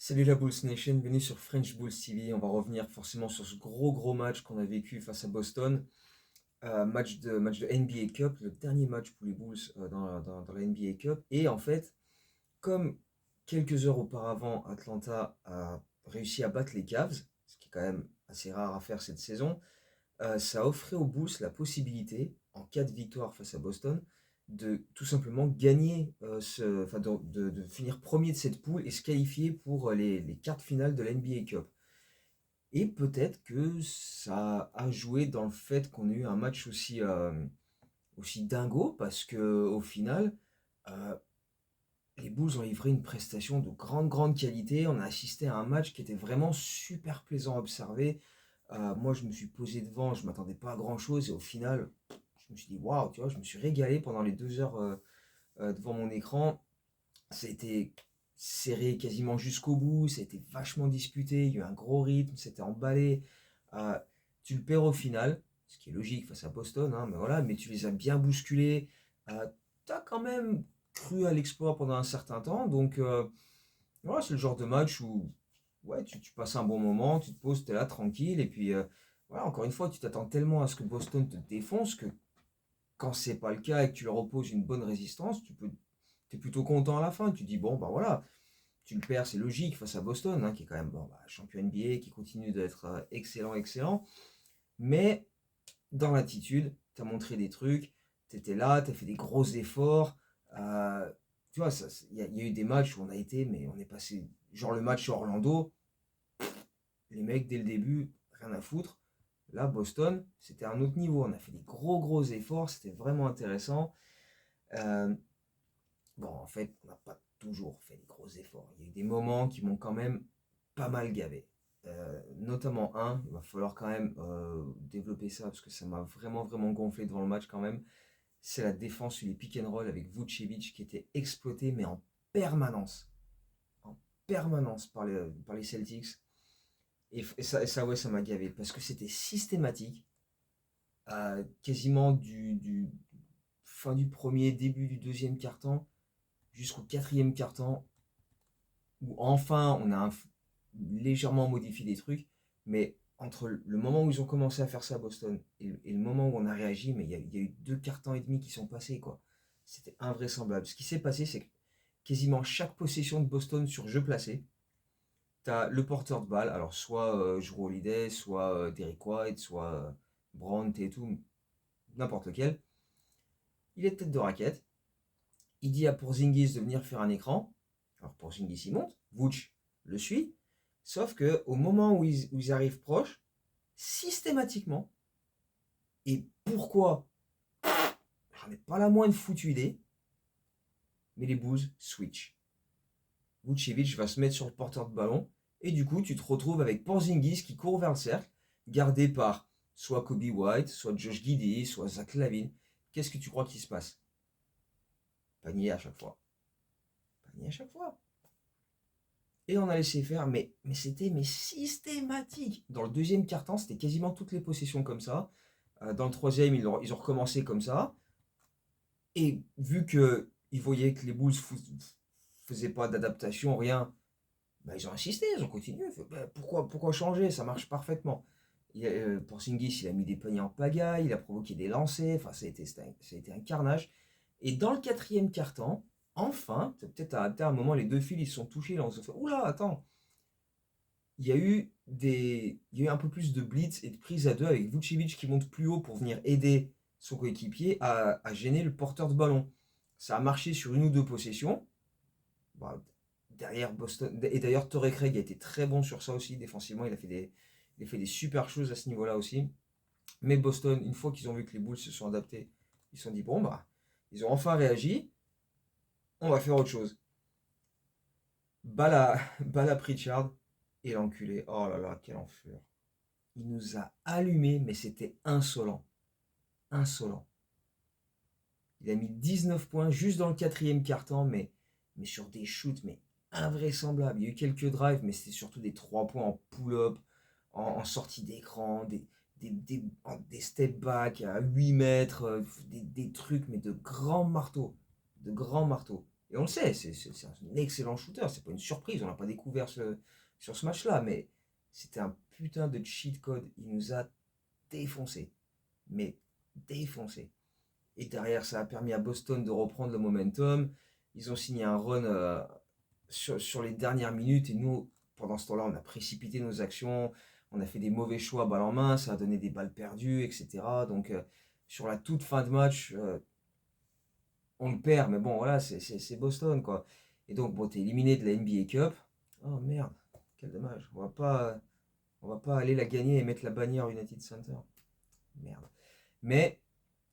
Salut la Bulls Nation, bienvenue sur French Bulls TV. On va revenir forcément sur ce gros match qu'on a vécu face à Boston. Match de NBA Cup, le dernier match pour les Bulls dans la NBA Cup. Et en fait, comme quelques heures auparavant, Atlanta a réussi à battre les Cavs, ce qui est quand même assez rare à faire cette saison, ça offrait aux Bulls la possibilité, en cas de victoire face à Boston, de tout simplement gagner, enfin de finir premier de cette poule et se qualifier pour les quarts de finale de la NBA Cup. Et peut-être que ça a joué dans le fait qu'on ait eu un match aussi dingo, parce que au final, euh, les Bulls ont livré une prestation de grande qualité. On a assisté à un match qui était vraiment super plaisant à observer. Moi, je me suis posé devant, je m'attendais pas à grand-chose et au final, je me suis dit waouh, tu vois, je me suis régalé pendant les 2 heures devant mon écran. Ça a été serré quasiment jusqu'au bout, ça a été vachement disputé, il y a eu un gros rythme, c'était emballé. Euh, Tu le perds au final, ce qui est logique face à Boston, hein, mais voilà, mais tu les as bien bousculés. Tu as quand même cru à l'exploit pendant un certain temps, donc voilà, c'est le genre de match où ouais, tu passes un bon moment, tu te poses, tu es là tranquille, et puis voilà, encore une fois, tu t'attends tellement à ce que Boston te défonce que quand c'est pas le cas et que tu leur opposes une bonne résistance, t'es plutôt content à la fin. Tu dis, bon, bah voilà, tu le perds, c'est logique face à Boston, hein, qui est quand même bon, bah, champion NBA, qui continue d'être excellent. Mais dans l'attitude, tu as montré des trucs, tu étais là, tu as fait des gros efforts. euh, Tu vois, il y a eu des matchs où on a été, mais on est passé, genre le match à Orlando, les mecs, dès le début, rien à foutre. Là, Boston, c'était un autre niveau. On a fait des gros efforts, c'était vraiment intéressant. Euh, Bon, en fait, on n'a pas toujours fait des gros efforts. Il y a eu des moments qui m'ont quand même pas mal gavé. Notamment un, il va falloir quand même développer ça parce que ça m'a vraiment gonflé devant le match quand même. C'est la défense sur les pick and roll avec Vucevic qui était exploité mais permanence. En permanence par les Celtics. Et ça, ouais, ça m'a gavé parce que c'était systématique. Quasiment du fin du premier, début du deuxième quart-temps jusqu'au quatrième quart-temps où enfin on a légèrement modifié des trucs, mais entre le moment où ils ont commencé à faire ça à Boston et le moment où on a réagi, mais il y a eu 2 quarts-temps et demi qui sont passés, quoi. C'était invraisemblable. Ce qui s'est passé, c'est que quasiment chaque possession de Boston sur jeu placé, t'as le porteur de balle, alors soit Jrue Holiday, soit Derrick White, soit Brown, Tatum, n'importe lequel. Il est tête de raquette, il dit à Porzingis de venir faire un écran. Alors Porzingis il monte, Vooch le suit, sauf que au moment où ils arrivent proches, systématiquement, et pourquoi, j'en ai pas la moindre foutue idée, mais les Bulls switch. Vucevic va se mettre sur le porteur de ballon, et du coup tu te retrouves avec Porzingis qui court vers le cercle, gardé par soit Kobe White, soit Josh Giddey, soit Zach LaVine. Qu'est-ce que tu crois qui se passe? Panier à chaque fois. Panier à chaque fois. Et on a laissé faire, mais c'était systématique. Dans le deuxième quart-temps, c'était quasiment toutes les possessions comme ça. Dans le troisième, ils ont recommencé comme ça. Et vu qu'ils voyaient que les Bulls faisaient pas d'adaptation, rien, bah, ils ont insisté, ils ont continué. Bah, pourquoi changer? Ça marche parfaitement. Porzingis, il a mis des paniers en pagaille, il a provoqué des lancers. Enfin, ça a été un carnage. Et dans le quatrième quart-temps, enfin, peut-être à un moment, les deux fils ils se sont touchés. Là, on se fait, oula, attends, il y a eu un peu plus de blitz et de prise à deux avec Vucevic qui monte plus haut pour venir aider son coéquipier à gêner le porteur de ballon. Ça a marché sur une ou deux possessions. Bah, derrière Boston, et d'ailleurs Torrey Craig a été très bon sur ça aussi défensivement. Il a fait des super choses à ce niveau-là aussi. Mais Boston, une fois qu'ils ont vu que les Bulls se sont adaptés, ils se sont dit bon bah, ils ont enfin réagi. On va faire autre chose. Balle à Pritchard et l'enculé. Oh là là, quel enfer. Il nous a allumés, mais c'était insolent. Insolent. Il a mis 19 points juste dans le quatrième quart-temps, mais sur des shoots, mais invraisemblables. Il y a eu quelques drives, mais c'était surtout des 3 points en pull-up, en sortie d'écran, des step back à 8 mètres, des trucs, mais de grands marteaux. De grands marteaux. Et on le sait, c'est un excellent shooter, c'est pas une surprise, on l'a pas découvert sur ce match-là, mais c'était un putain de cheat code. Il nous a défoncé, mais défoncé. Et derrière, ça a permis à Boston de reprendre le momentum. Ils ont signé un run sur les dernières minutes et nous, pendant ce temps-là, on a précipité nos actions, on a fait des mauvais choix à balle en main, ça a donné des balles perdues, etc. Donc, sur la toute fin de match, on le perd, mais bon, voilà, c'est Boston, quoi. Et donc, bon, t'es éliminé de la NBA Cup. Oh merde, quel dommage. On va pas aller la gagner et mettre la bannière United Center. Merde. Mais,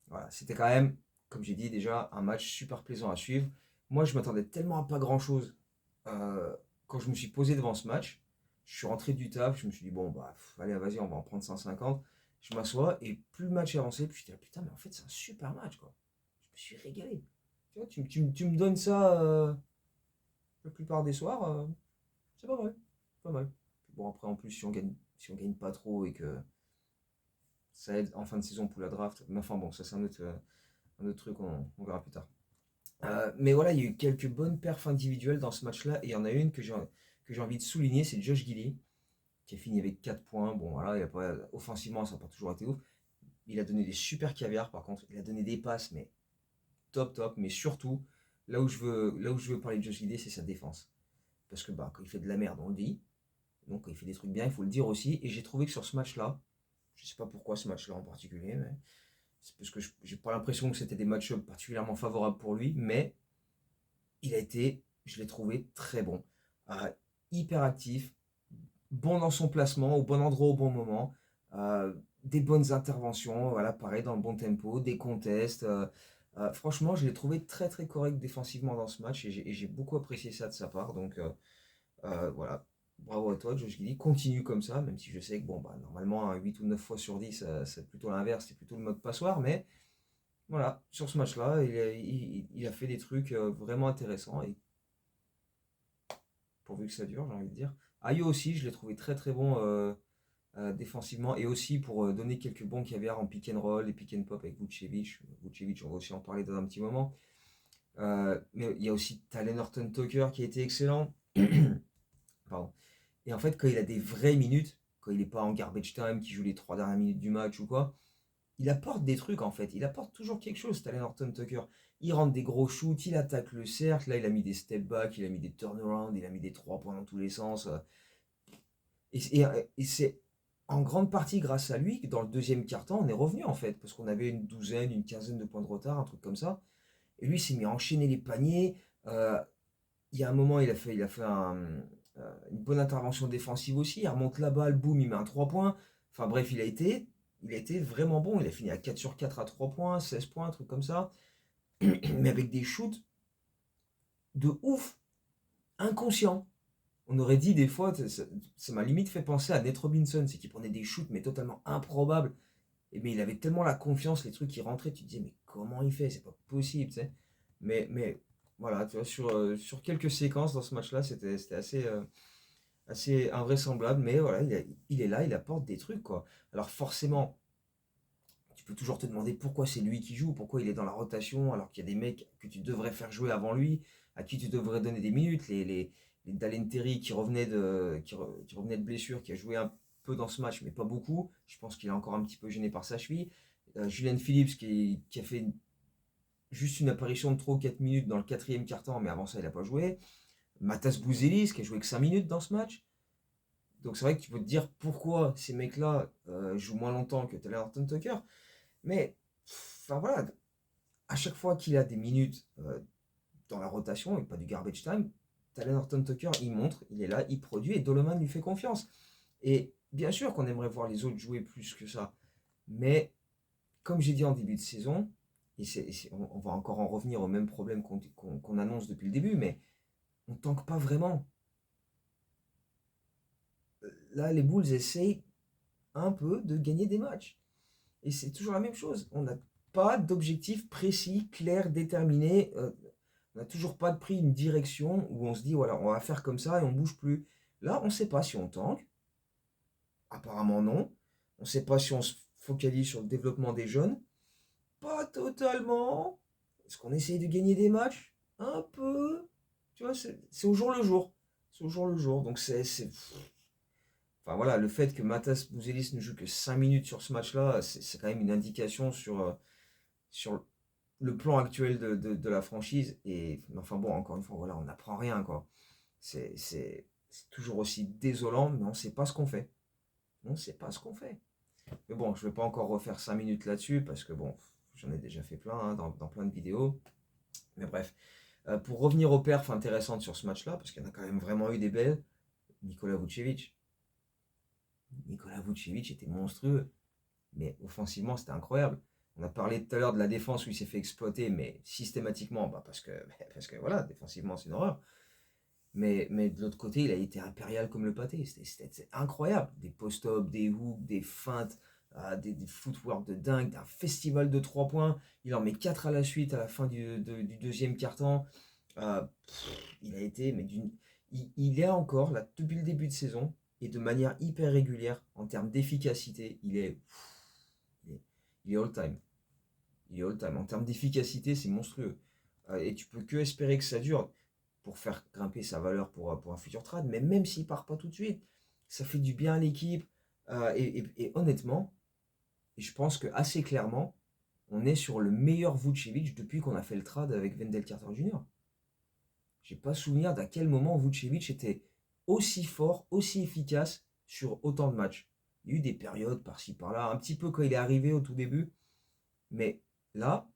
voilà, c'était quand même, comme j'ai dit déjà, un match super plaisant à suivre. Moi, je m'attendais tellement à pas grand-chose quand je me suis posé devant ce match. Je suis rentré du taf, je me suis dit, bon, bah, allez, vas-y, on va en prendre 150. Je m'assois, et plus le match avançait, plus je dis, putain, mais en fait, c'est un super match, quoi. Je me suis régalé. Tu vois, tu me donnes ça la plupart des soirs, c'est pas mal. Pas mal. Bon, après, en plus, si on gagne pas trop et que ça aide en fin de saison pour la draft, mais enfin bon, ça c'est un autre truc, on verra plus tard. Mais voilà, il y a eu quelques bonnes perfs individuelles dans ce match-là, et il y en a une que j'ai envie de souligner, c'est Josh Giddey, qui a fini avec 4 points. Bon, voilà, offensivement, ça n'a pas toujours été ouf. Il a donné des super caviars, par contre. Il a donné des passes, mais top, top. Mais surtout, là où je veux parler de Josh Giddey, c'est sa défense. Parce que bah, quand il fait de la merde, on le dit. Donc quand il fait des trucs bien, il faut le dire aussi. Et j'ai trouvé que sur ce match-là, je sais pas pourquoi ce match-là en particulier, mais c'est parce que j'ai pas l'impression que c'était des matchs particulièrement favorables pour lui, mais je l'ai trouvé très bon. Euh, Hyper actif, bon dans son placement, au bon endroit au bon moment, des bonnes interventions, voilà, pareil, dans le bon tempo, des contests. Franchement, je l'ai trouvé très très correct défensivement dans ce match et j'ai beaucoup apprécié ça de sa part. Donc voilà, bravo à toi, Josh Giddey. Continue comme ça, même si je sais que bon, bah, normalement, 8 ou 9 fois sur 10, c'est plutôt l'inverse, c'est plutôt le mode passoire. Mais voilà, sur ce match-là, il a fait des trucs vraiment intéressants et pourvu que ça dure, j'ai envie de dire. Ayo aussi, je l'ai trouvé très très bon défensivement et aussi pour donner quelques bons caviars en pick and roll et pick and pop avec Vucevic. Vucevic, on va aussi en parler dans un petit moment. Mais il y a aussi Talen Horton-Tucker qui a été excellent. Pardon. Et en fait, quand il a des vraies minutes, quand il n'est pas en garbage time, qui joue les 3 dernières minutes du match ou quoi, il apporte des trucs en fait. Il apporte toujours quelque chose, Talen Horton-Tucker. Il rentre des gros shoots, il attaque le cercle. Là, il a mis des step back, il a mis des turnarounds, il a mis des 3 points dans tous les sens. Et c'est en grande partie grâce à lui que dans le deuxième quart-temps, on est revenu en fait, parce qu'on avait une douzaine, une quinzaine de points de retard, un truc comme ça. Et lui, il s'est mis à enchaîner les paniers. Euh, il y a un moment, une bonne intervention défensive aussi. Il remonte la balle, boum, il met un 3 points. Enfin bref, il a été vraiment bon. Il a fini à 4 sur 4 à 3 points, 16 points, un truc comme ça. Mais avec des shoots de ouf, inconscients. On aurait dit des fois, ça m'a limite fait penser à Nate Robinson, c'est qu'il prenait des shoots mais totalement improbables. Et mais il avait tellement la confiance, les trucs qui rentraient, tu te disais mais comment il fait, c'est pas possible, tu sais. Mais voilà, tu vois, sur quelques séquences dans ce match-là, c'était assez invraisemblable, mais voilà, il est là, il apporte des trucs, quoi. Alors forcément, tu peux toujours te demander pourquoi c'est lui qui joue, pourquoi il est dans la rotation, alors qu'il y a des mecs que tu devrais faire jouer avant lui, à qui tu devrais donner des minutes, les Dalen Terry qui revenait de blessure, qui a joué un peu dans ce match, mais pas beaucoup. Je pense qu'il est encore un petit peu gêné par sa cheville. Julian Phillips qui a fait juste une apparition de 3 ou 4 minutes dans le quatrième quart-temps, mais avant ça, il n'a pas joué. Matas Bouzelis qui a joué que 5 minutes dans ce match. Donc c'est vrai que tu peux te dire pourquoi ces mecs-là jouent moins longtemps que Taylor Horton Tucker. Mais, enfin voilà, à chaque fois qu'il a des minutes dans la rotation et pas du garbage time, Talen Horton-Tucker, il montre, il est là, il produit et Doloman lui fait confiance. Et bien sûr qu'on aimerait voir les autres jouer plus que ça. Mais, comme j'ai dit en début de saison, on va encore en revenir au même problème qu'on annonce depuis le début, mais on tanque pas vraiment. Là, les Bulls essayent un peu de gagner des matchs. Et c'est toujours la même chose. On n'a pas d'objectif précis, clair, déterminé. On n'a toujours pas pris une direction où on se dit, voilà, on va faire comme ça et on bouge plus. Là, on ne sait pas si on tank. Apparemment non. On ne sait pas si on se focalise sur le développement des jeunes. Pas totalement. Est-ce qu'on essaye de gagner des matchs? un peu, tu vois, c'est au jour le jour. C'est au jour le jour. Donc enfin voilà, le fait que Matas Bouzelis ne joue que 5 minutes sur ce match-là, c'est quand même une indication sur le plan actuel de la franchise. Et enfin bon, encore une fois, voilà, on n'apprend rien, quoi. C'est toujours aussi désolant, mais on ne sait pas ce qu'on fait. On ne sait pas ce qu'on fait. Mais bon, je ne vais pas encore refaire 5 minutes là-dessus, parce que bon, j'en ai déjà fait plein, hein, dans plein de vidéos. Mais bref, pour revenir aux perfs intéressantes sur ce match-là, parce qu'il y en a quand même vraiment eu des belles, Nikola Vucevic. Nikola Vucevic était monstrueux, mais offensivement, c'était incroyable. On a parlé tout à l'heure de la défense où il s'est fait exploiter, mais systématiquement, bah parce que voilà, défensivement, c'est une horreur. Mais de l'autre côté, il a été impérial comme le pâté. C'était incroyable. Des post-ups, des hooks, des feintes, des footwork de dingue, un festival de 3 points. Il en met 4 à la suite à la fin du deuxième quart-temps. Il a été, mais il est encore, là, depuis le début de saison, et de manière hyper régulière, en termes d'efficacité, il est, il est all-time. Il est all-time. En termes d'efficacité, c'est monstrueux. Et tu peux que espérer que ça dure pour faire grimper sa valeur pour un futur trade. Mais même s'il part pas tout de suite, ça fait du bien à l'équipe. Et honnêtement, je pense que assez clairement, on est sur le meilleur Vucevic depuis qu'on a fait le trade avec Wendell Carter Jr. J'ai pas souvenir d'à quel moment Vucevic était aussi fort, aussi efficace sur autant de matchs. Il y a eu des périodes par-ci par-là, un petit peu quand il est arrivé au tout début, mais là,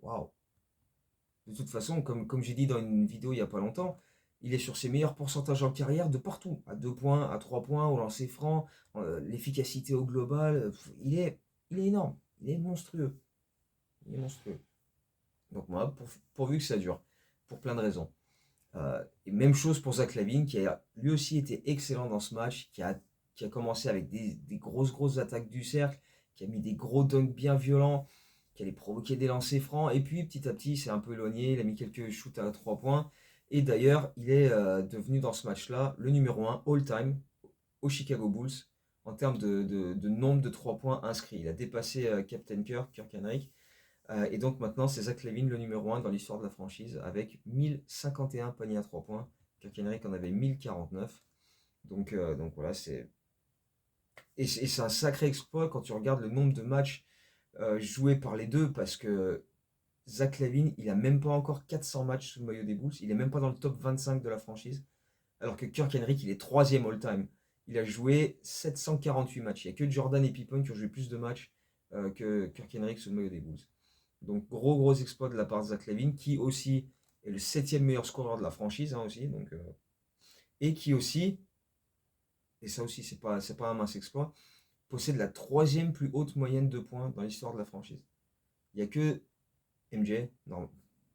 waouh. De toute façon, comme j'ai dit dans une vidéo il n'y a pas longtemps, il est sur ses meilleurs pourcentages en carrière de partout. À 2 points, à 3 points, au lancer franc, l'efficacité au global. Il est énorme. Il est monstrueux. Il est monstrueux. Donc moi, pourvu que ça dure. Pour plein de raisons. Et même chose pour Zach LaVine, qui a lui aussi été excellent dans ce match, qui a commencé avec des grosses attaques du cercle, qui a mis des gros dunks bien violents, qui allait provoquer des lancers francs. Et puis petit à petit, il s'est un peu éloigné, il a mis quelques shoots à 3 points. Et d'ailleurs, il est devenu dans ce match-là le numéro 1 all-time au Chicago Bulls en termes de nombre de 3 points inscrits. Il a dépassé Captain Kirk Henrik. Et donc maintenant, c'est Zach LaVine le numéro 1 dans l'histoire de la franchise avec 1051 paniers à 3 points. Kirk Henrik en avait 1049. Donc voilà, c'est un sacré exploit quand tu regardes le nombre de matchs joués par les deux parce que Zach LaVine, il a même pas encore 400 matchs sous le maillot des Bulls. Il est même pas dans le top 25 de la franchise. Alors que Kirk Henrik, il est troisième all-time. Il a joué 748 matchs. Il n'y a que Jordan et Pippen qui ont joué plus de matchs que Kirk Henrik sous le maillot des Bulls. Donc gros exploit de la part de Zach LaVine, qui aussi est le septième meilleur scoreur de la franchise, hein, aussi, et qui aussi, et ça aussi c'est pas un mince exploit, possède la troisième plus haute moyenne de points dans l'histoire de la franchise. Il n'y a que MJ,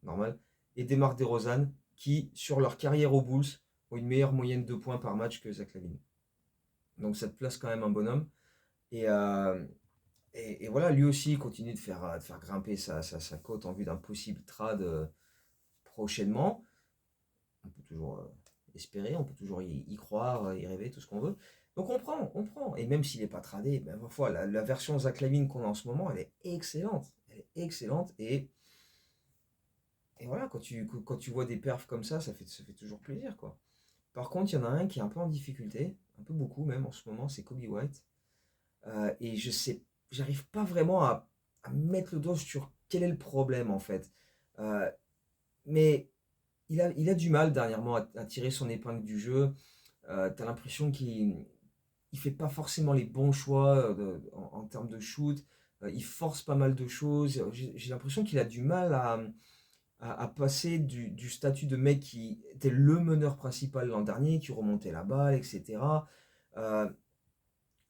normal, et DeMar DeRozan qui, sur leur carrière aux Bulls, ont une meilleure moyenne de points par match que Zach LaVine. Donc ça te place quand même un bonhomme. Et, euh, et voilà, lui aussi il continue de faire grimper sa cote en vue d'un possible trade prochainement. On peut toujours espérer, on peut toujours y croire, y rêver, tout ce qu'on veut. Donc on prend. Et même s'il n'est pas tradé, ben, parfois, la version Zach LaVine qu'on a en ce moment, elle est excellente. Elle est excellente. Et voilà, quand tu vois des perfs comme ça fait toujours plaisir, quoi. Par contre, il y en a un qui est un peu en difficulté, un peu beaucoup même en ce moment, c'est Kobe White. Et j'arrive pas vraiment à mettre le doigt sur quel est le problème en fait. Euh, mais il a du mal dernièrement à tirer son épingle du jeu. T'as l'impression qu'il fait pas forcément les bons choix en termes de shoot. Il force pas mal de choses. J'ai l'impression qu'il a du mal à passer du statut de mec qui était le meneur principal l'an dernier, qui remontait la balle, etc. euh,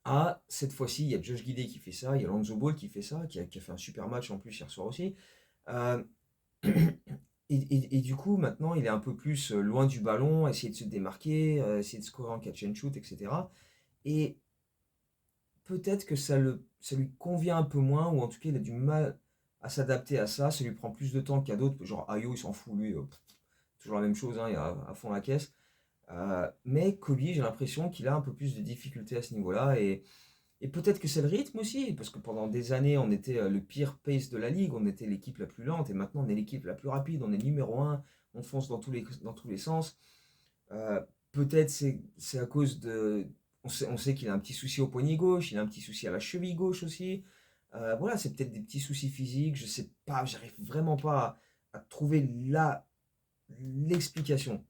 à cette fois-ci, il y a Josh Giddey qui fait ça, il y a Lonzo Ball qui fait ça, qui a fait un super match en plus hier soir aussi. Euh, et du coup, maintenant, il est un peu plus loin du ballon, essayer de se démarquer, essayer de scorer en catch and shoot, etc. Et peut-être que ça lui convient un peu moins, ou en tout cas, il a du mal à s'adapter à ça. Ça lui prend plus de temps qu'à d'autres. Genre, Ayo, il s'en fout, lui. Toujours la même chose, hein, il est à fond la caisse. Mais Kobe, j'ai l'impression qu'il a un peu plus de difficultés à ce niveau-là. Et peut-être que c'est le rythme aussi, parce que pendant des années, on était le pire pace de la ligue, on était l'équipe la plus lente, et maintenant on est l'équipe la plus rapide, on est numéro 1, on fonce dans tous les sens. Peut-être c'est à cause de... On sait qu'il a un petit souci au poignet gauche, il a un petit souci à la cheville gauche aussi. Voilà, c'est peut-être des petits soucis physiques, je sais pas, j'arrive vraiment pas à trouver l'explication.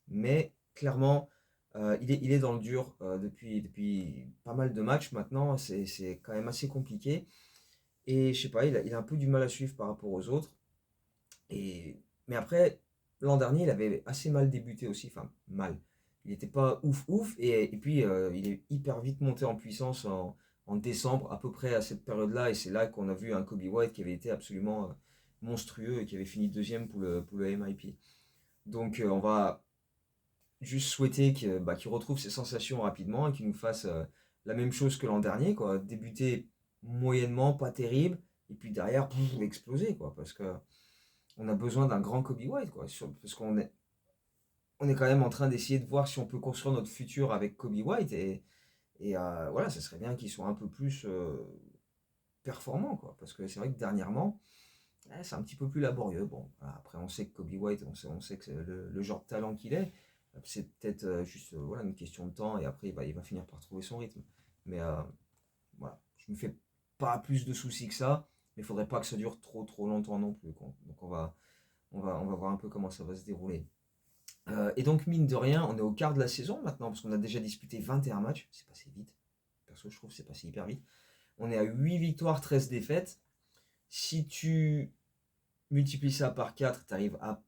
Mais clairement, il est dans le dur depuis pas mal de matchs maintenant, c'est quand même assez compliqué. Et je sais pas, il a un peu du mal à suivre par rapport aux autres. Mais après, l'an dernier, il avait assez mal débuté aussi, enfin mal. Il n'était pas ouf ouf, et puis il est hyper vite monté en puissance en décembre, à peu près à cette période-là, et c'est là qu'on a vu un Kobe White qui avait été absolument monstrueux et qui avait fini deuxième pour le MIP. Donc on va juste souhaiter qu'il retrouve ses sensations rapidement et qu'il nous fasse la même chose que l'an dernier, quoi. Débuter moyennement, pas terrible, et puis derrière, exploser, quoi, parce que on a besoin d'un grand Kobe White, quoi, parce on est quand même en train d'essayer de voir si on peut construire notre futur avec Kobe White, et voilà, ça serait bien qu'il soit un peu plus performant, quoi, parce que c'est vrai que dernièrement, c'est un petit peu plus laborieux. Bon, voilà, après, on sait que Kobe White, on sait que c'est le genre de talent qu'il est. C'est peut-être juste voilà, une question de temps et après il va finir par trouver son rythme. Mais voilà, je me fais pas plus de soucis que ça, mais il faudrait pas que ça dure trop longtemps non plus, quoi. Donc on va voir un peu comment ça va se dérouler. Et donc mine de rien, on est au quart de la saison maintenant, parce qu'on a déjà disputé 21 matchs, c'est passé vite. Perso, je trouve que c'est passé hyper vite. On est à 8 victoires, 13 défaites. Si tu multiplies ça par 4, tu arrives à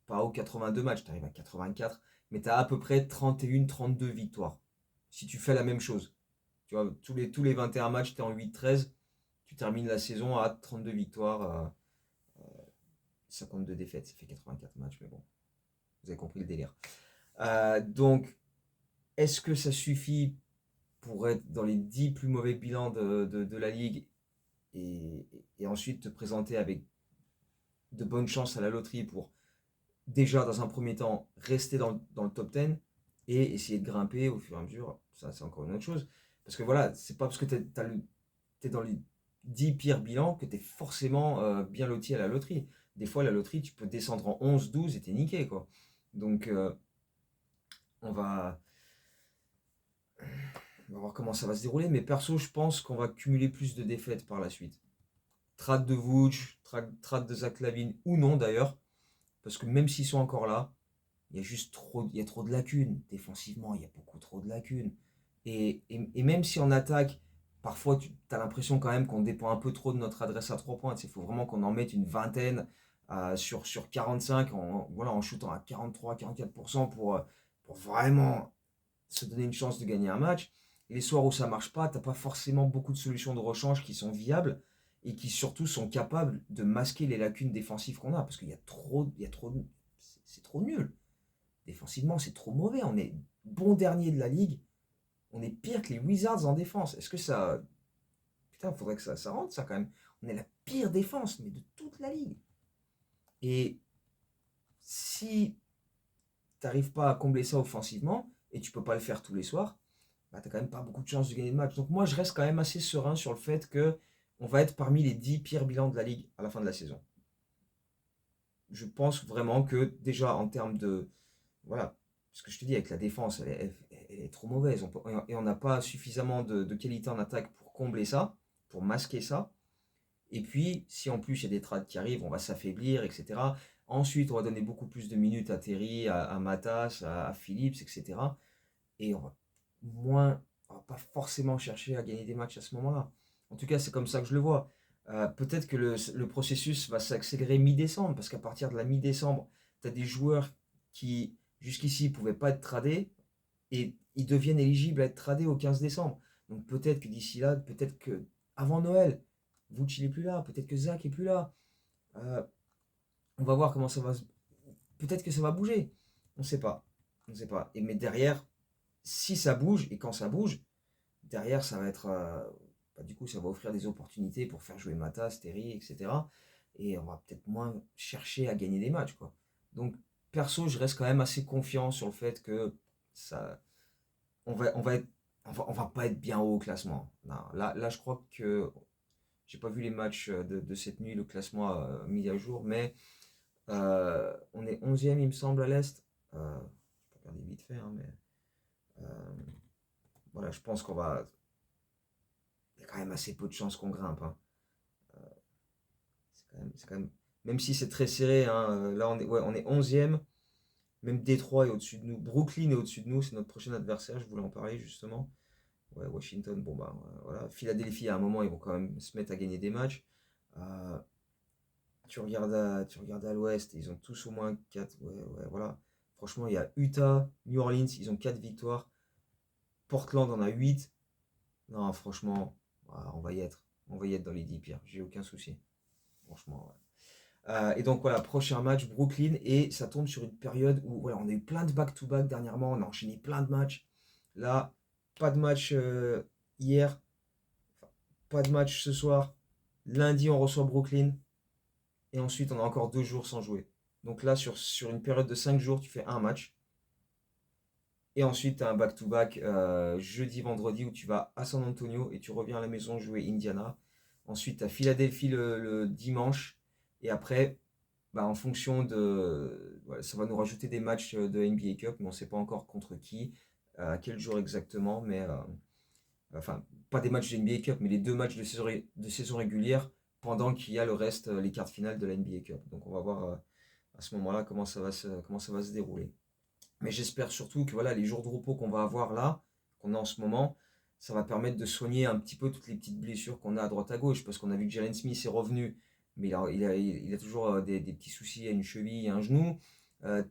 pas aux 82 matchs, tu arrives à 84, mais tu as à peu près 31-32 victoires. Si tu fais la même chose, tu vois, tous les 21 matchs, tu es en 8-13, tu termines la saison à 32 victoires, 52 défaites, ça fait 84 matchs, mais bon, vous avez compris le délire. Donc, est-ce que ça suffit pour être dans les 10 plus mauvais bilans de la ligue et ensuite te présenter avec de bonnes chances à la loterie pour déjà dans un premier temps rester dans le top 10 et essayer de grimper au fur et à mesure, ça c'est encore une autre chose. Parce que voilà, c'est pas parce que t'es dans les 10 pires bilans que t'es forcément bien loti à la loterie. Des fois, la loterie, tu peux descendre en 11, 12 et t'es niqué, quoi. Donc, on va, on va voir comment ça va se dérouler. Mais perso, je pense qu'on va cumuler plus de défaites par la suite. Trade de Vooch, trade de Zach Lavine, ou non d'ailleurs. Parce que même s'ils sont encore là, il y a trop de lacunes. Défensivement, il y a beaucoup trop de lacunes. Et même si en attaque, parfois tu as l'impression quand même qu'on dépend un peu trop de notre adresse à 3 points. Il faut vraiment qu'on en mette une vingtaine sur 45 voilà, en shootant à 43-44% pour vraiment se donner une chance de gagner un match. Les soirs où ça marche pas, t'as pas forcément beaucoup de solutions de rechange qui sont viables et qui surtout sont capables de masquer les lacunes défensives qu'on a parce qu'il y a trop, c'est trop nul. Défensivement, c'est trop mauvais. On est bon dernier de la ligue. On est pire que les Wizards en défense. Est-ce que ça. Putain, il faudrait que ça rentre, ça, quand même. On est la pire défense, mais de toute la ligue. Et si t'arrives pas à combler ça offensivement, et tu peux pas le faire tous les soirs, bah, t'as quand même pas beaucoup de chances de gagner le match. Donc moi, je reste quand même assez serein sur le fait que on va être parmi les 10 pires bilans de la ligue à la fin de la saison. Je pense vraiment que déjà en termes de, voilà, ce que je te dis avec la défense, elle est trop mauvaise. Et on n'a pas suffisamment de qualité en attaque pour combler ça, pour masquer ça. Et puis, si en plus il y a des trades qui arrivent, on va s'affaiblir, etc. Ensuite, on va donner beaucoup plus de minutes à Terry, à Matas, à Phillips, etc. Et on va pas forcément chercher à gagner des matchs à ce moment-là. En tout cas, c'est comme ça que je le vois. Peut-être que le processus va s'accélérer mi-décembre, parce qu'à partir de la mi-décembre, tu as des joueurs qui, jusqu'ici, ne pouvaient pas être tradés, et ils deviennent éligibles à être tradés au 15 décembre. Donc peut-être que d'ici là, peut-être que avant Noël, Vooch n'est plus là, peut-être que Zach est plus là. Euh, on va voir comment ça va. Peut-être que ça va bouger. On ne sait pas. On ne sait pas. Mais derrière, si ça bouge, et quand ça bouge, derrière, ça va être. Bah, du coup, ça va offrir des opportunités pour faire jouer Matas, Terry, etc. Et on va peut-être moins chercher à gagner des matchs, quoi. Donc, perso, je reste quand même assez confiant sur le fait que ça, on va être, on va pas être bien haut au classement. Non, là, je crois que j'ai pas vu les matchs de cette nuit, le classement mis à jour, mais On est 11e, il me semble, à l'Est. Je peux regarder vite fait, hein, mais euh, voilà, je pense qu'on va. Il y a quand même assez peu de chances qu'on grimpe, hein. C'est quand même. Même si c'est très serré, hein, là on est 11e. Même Détroit est au-dessus de nous. Brooklyn est au-dessus de nous. C'est notre prochain adversaire. Je voulais en parler justement. Ouais, Washington, bon bah voilà. Philadelphie, à un moment, ils vont quand même se mettre à gagner des matchs. Euh, tu regardes à l'ouest, ils ont tous au moins 4. Ouais, ouais, voilà. Franchement, il y a Utah, New Orleans, ils ont 4 victoires. Portland en a 8. Non, franchement, voilà, on va y être. On va y être dans les 10 pires. J'ai aucun souci. Franchement, ouais. Et donc voilà, prochain match, Brooklyn. Et ça tombe sur une période où voilà, on a eu plein de back-to-back dernièrement. On a enchaîné plein de matchs. Là, pas de match hier. Enfin, pas de match ce soir. Lundi, on reçoit Brooklyn. Et ensuite, on a encore 2 jours sans jouer. Donc là, sur une période de 5 jours, tu fais un match. Et ensuite, tu as un back-to-back jeudi, vendredi où tu vas à San Antonio et tu reviens à la maison jouer Indiana. Ensuite, tu as Philadelphie le dimanche. Et après, bah, en fonction de. Voilà, ça va nous rajouter des matchs de NBA Cup, mais on ne sait pas encore contre qui, à quel jour exactement. Mais enfin, pas des matchs de NBA Cup, mais les 2 matchs de saison régulière pendant qu'il y a le reste, les quarts de finale de la NBA Cup. Donc on va voir à ce moment-là comment ça va se dérouler. Mais j'espère surtout que voilà, les jours de repos qu'on va avoir là, qu'on a en ce moment, ça va permettre de soigner un petit peu toutes les petites blessures qu'on a à droite à gauche. Parce qu'on a vu que Jalen Smith est revenu, mais il a toujours des petits soucis à une cheville et à un genou.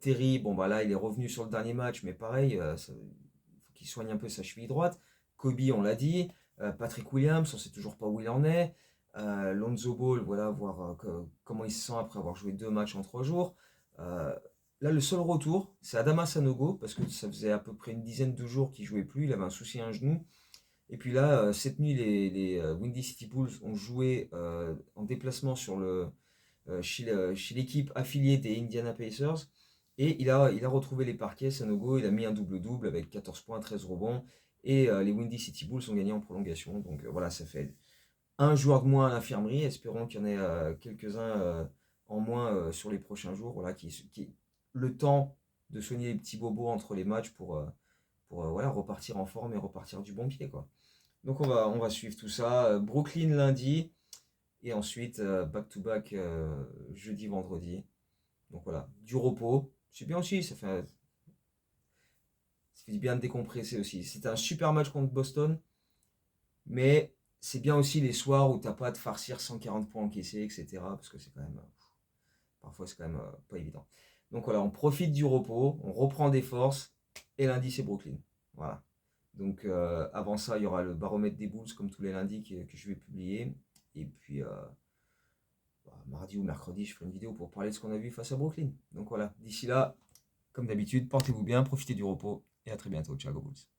Terry, bon bah là, il est revenu sur le dernier match, mais pareil, il faut qu'il soigne un peu sa cheville droite. Kobe, on l'a dit. Patrick Williams, on ne sait toujours pas où il en est. Lonzo Ball, voilà, voir comment il se sent après avoir joué 2 matchs en 3 jours. Euh, Là, le seul retour, c'est Adama Sanogo, parce que ça faisait à peu près une dizaine de jours qu'il jouait plus, il avait un souci à un genou. Et puis là, cette nuit, les Windy City Bulls ont joué en déplacement chez l'équipe affiliée des Indiana Pacers. Et il a retrouvé les parquets, Sanogo, il a mis un double-double avec 14 points, 13 rebonds. Et les Windy City Bulls ont gagné en prolongation. Donc voilà, ça fait un joueur de moins à l'infirmerie. Espérons qu'il y en ait quelques-uns en moins sur les prochains jours. Voilà, le temps de soigner les petits bobos entre les matchs pour voilà, repartir en forme et repartir du bon pied, quoi. Donc on va suivre tout ça. Brooklyn lundi et ensuite back-to-back jeudi, vendredi. Donc voilà, du repos. C'est bien aussi, ça fait du bien de décompresser aussi. C'était un super match contre Boston, mais c'est bien aussi les soirs où t'as pas à te farcir 140 points encaissés, etc. Parce que c'est quand même, parfois c'est quand même pas évident. Donc voilà, on profite du repos, on reprend des forces, et lundi c'est Brooklyn. Voilà. Donc avant ça, il y aura le baromètre des Bulls comme tous les lundis que je vais publier. Et puis mardi ou mercredi, je ferai une vidéo pour parler de ce qu'on a vu face à Brooklyn. Donc voilà, d'ici là, comme d'habitude, portez-vous bien, profitez du repos et à très bientôt. Ciao, go Bulls.